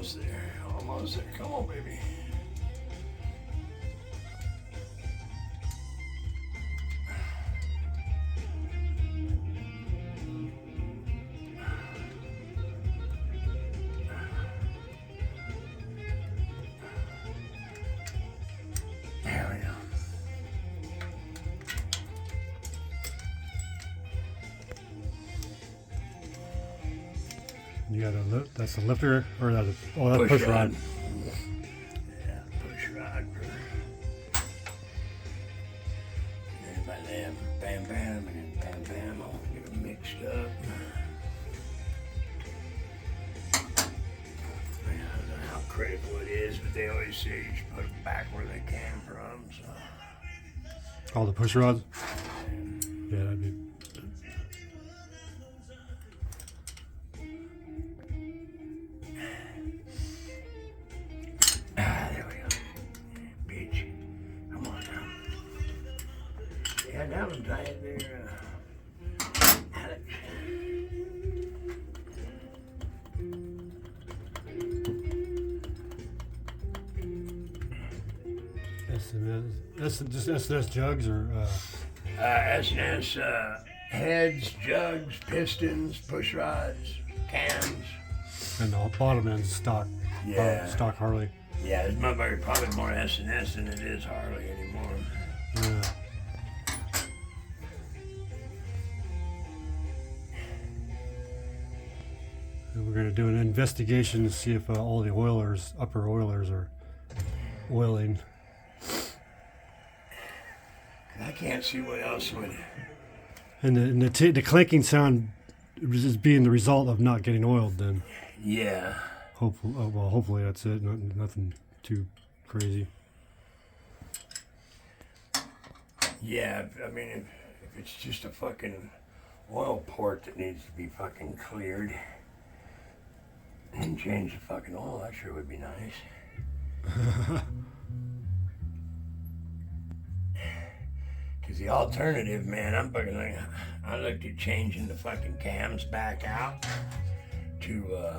almost there. Almost there. Come on, baby. There we go. You got a lift. That's a lifter, or that's that's Push push rod. rod. Yeah, push rod. And then by them, bam, bam, and then bam, bam. I'll get them mixed up. I don't know how critical it is, but they always say you should put them back where they came from. So. All the push rods. Yeah, that'd be. There we go. Bitch. Come on now. Yeah, that one's right there. Alex. That's just S&S jugs or. S&S heads, jugs, pistons, push rods, cams. And the bottom end's stock. Yeah. Stock Harley. Yeah, it's probably more S&S than it is Harley anymore. Yeah. And we're going to do an investigation to see if all the oilers, upper oilers, are oiling. I can't see what else would. And the clanking sound is being the result of not getting oiled. Then Yeah. hopefully that's it. Nothing too crazy. Yeah, I mean, if it's just a fucking oil port that needs to be fucking cleared and change the fucking oil, that sure would be nice. Because the alternative, man, I looked at changing the fucking cams back out to,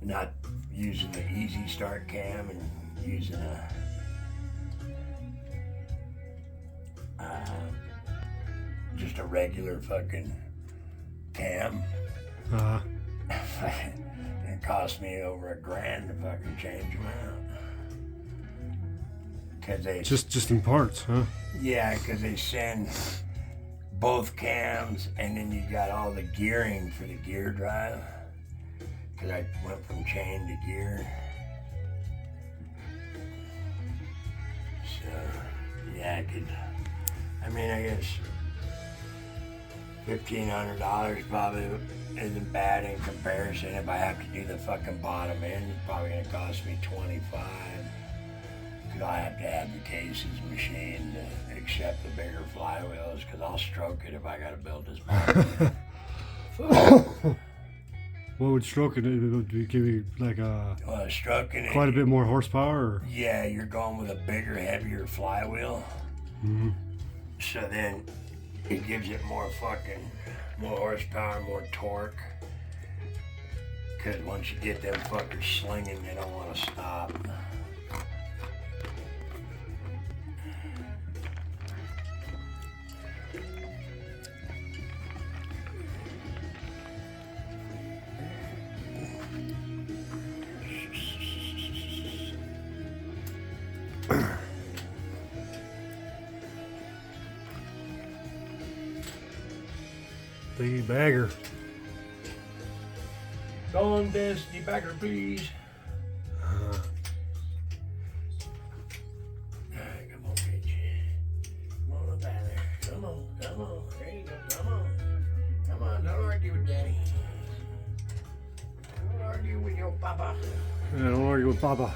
not using the easy start cam and using just a regular fucking cam. It cost me over $1,000 to fucking change them out. Cause they Just in parts, huh? Yeah, because they send both cams, and then you got all the gearing for the gear drive. Because I went from chain to gear. So, yeah, I guess $1,500 probably isn't bad in comparison. If I have to do the fucking bottom end, it's probably going to cost me $25. Because I have to have the cases machined to accept the bigger flywheels, because I'll stroke it if I got to build this bottom. What would stroking it give you, like Stroking quite a it, bit more horsepower? Or? yeah, you're going with a bigger, heavier flywheel. Mm-hmm. So then it gives it more horsepower, more torque. Because once you get them fuckers slinging, they don't want to stop. The bagger. Go on, Destiny Bagger, please. Alright, come on, bitch. Come on up out there. Come on. There you go. Come on, don't argue with Daddy. Don't argue with your papa. Yeah, don't argue with Papa.